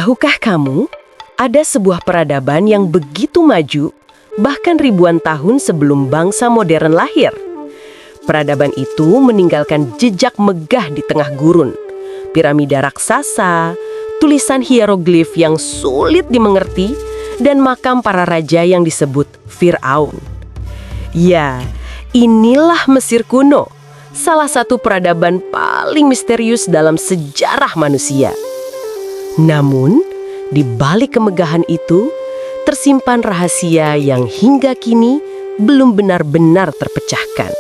Tahukah kamu, ada sebuah peradaban yang begitu maju, bahkan ribuan tahun sebelum bangsa modern lahir. Peradaban itu meninggalkan jejak megah di tengah gurun. Piramida raksasa, tulisan hieroglif yang sulit dimengerti, dan makam para raja yang disebut Firaun. Ya, inilah Mesir kuno, salah satu peradaban paling misterius dalam sejarah manusia. Namun, di balik kemegahan itu, tersimpan rahasia yang hingga kini belum benar-benar terpecahkan.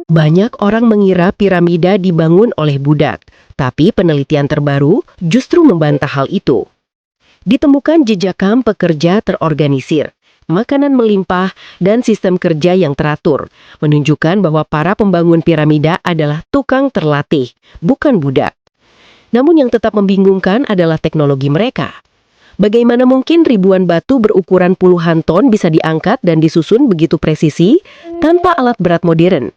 Banyak orang mengira piramida dibangun oleh budak, tapi penelitian terbaru justru membantah hal itu. Ditemukan jejak pekerja terorganisir, makanan melimpah, dan sistem kerja yang teratur, menunjukkan bahwa para pembangun piramida adalah tukang terlatih, bukan budak. Namun yang tetap membingungkan adalah teknologi mereka. Bagaimana mungkin ribuan batu berukuran puluhan ton bisa diangkat dan disusun begitu presisi tanpa alat berat modern?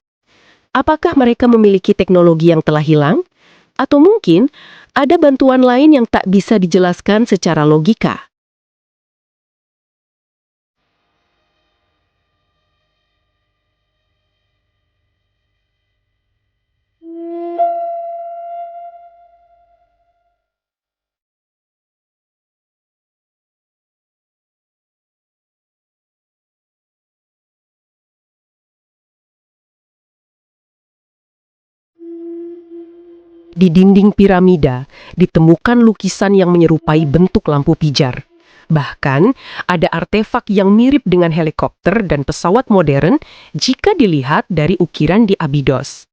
Apakah mereka memiliki teknologi yang telah hilang? Atau mungkin ada bantuan lain yang tak bisa dijelaskan secara logika? Di dinding piramida ditemukan lukisan yang menyerupai bentuk lampu pijar. Bahkan ada artefak yang mirip dengan helikopter dan pesawat modern jika dilihat dari ukiran di Abydos.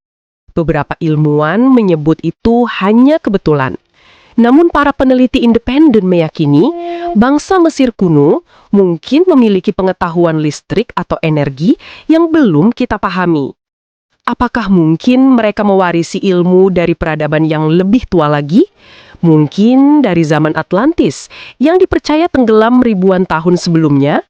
Beberapa ilmuwan menyebut itu hanya kebetulan. Namun para peneliti independen meyakini bangsa Mesir kuno mungkin memiliki pengetahuan listrik atau energi yang belum kita pahami. Apakah mungkin mereka mewarisi ilmu dari peradaban yang lebih tua lagi? Mungkin dari zaman Atlantis yang dipercaya tenggelam ribuan tahun sebelumnya?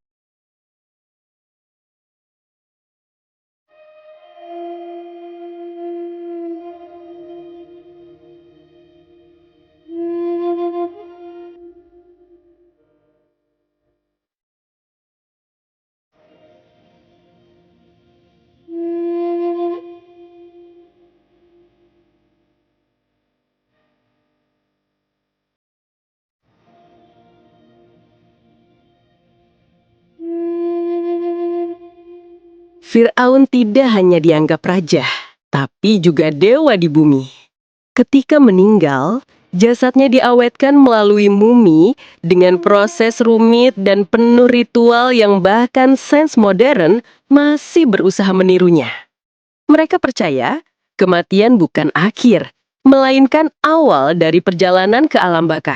Firaun tidak hanya dianggap raja, tapi juga dewa di bumi. Ketika meninggal, jasadnya diawetkan melalui mumi dengan proses rumit dan penuh ritual yang bahkan sains modern masih berusaha menirunya. Mereka percaya kematian bukan akhir, melainkan awal dari perjalanan ke alam baka.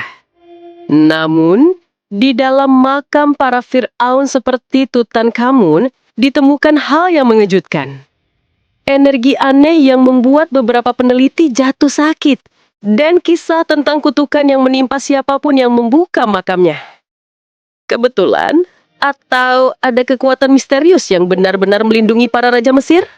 Namun, di dalam makam para Fir'aun seperti Tutankhamun, ditemukan hal yang mengejutkan. Energi aneh yang membuat beberapa peneliti jatuh sakit, dan kisah tentang kutukan yang menimpa siapapun yang membuka makamnya. Kebetulan, atau ada kekuatan misterius yang benar-benar melindungi para raja Mesir?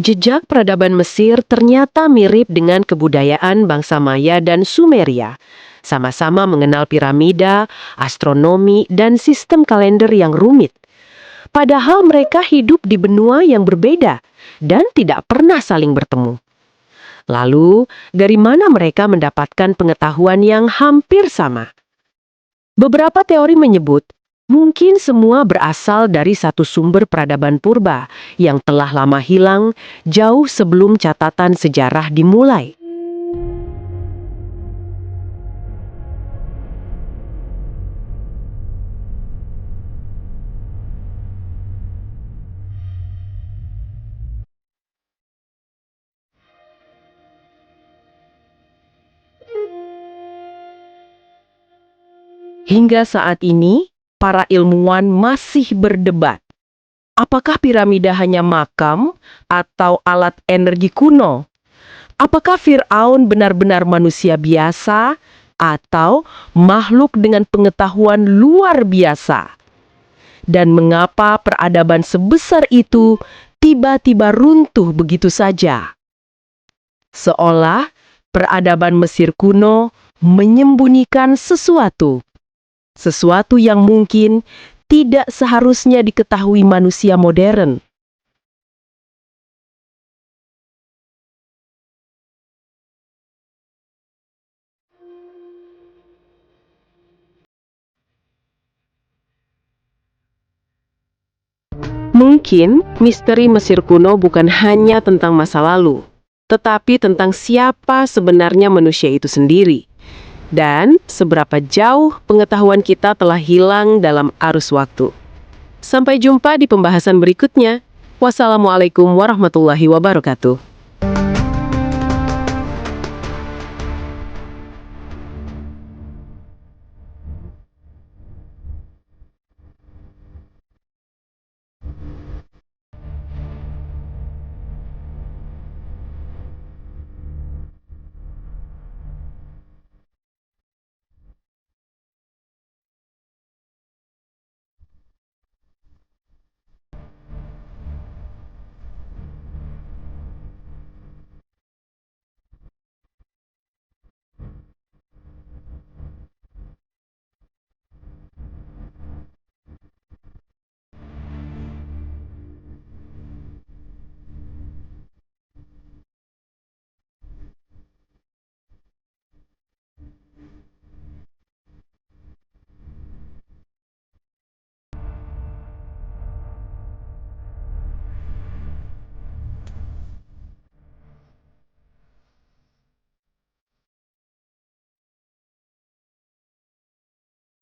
Jejak peradaban Mesir ternyata mirip dengan kebudayaan bangsa Maya dan Sumeria. Sama-sama mengenal piramida, astronomi, dan sistem kalender yang rumit. Padahal mereka hidup di benua yang berbeda dan tidak pernah saling bertemu. Lalu, dari mana mereka mendapatkan pengetahuan yang hampir sama? Beberapa teori menyebut, mungkin semua berasal dari satu sumber peradaban purba yang telah lama hilang jauh sebelum catatan sejarah dimulai. Hingga saat ini, para ilmuwan masih berdebat. Apakah piramida hanya makam atau alat energi kuno? Apakah Firaun benar-benar manusia biasa atau makhluk dengan pengetahuan luar biasa? Dan mengapa peradaban sebesar itu tiba-tiba runtuh begitu saja? Seolah peradaban Mesir kuno menyembunyikan sesuatu. Sesuatu yang mungkin tidak seharusnya diketahui manusia modern. Mungkin misteri Mesir kuno bukan hanya tentang masa lalu, tetapi tentang siapa sebenarnya manusia itu sendiri. Dan seberapa jauh pengetahuan kita telah hilang dalam arus waktu. Sampai jumpa di pembahasan berikutnya. Wassalamualaikum warahmatullahi wabarakatuh.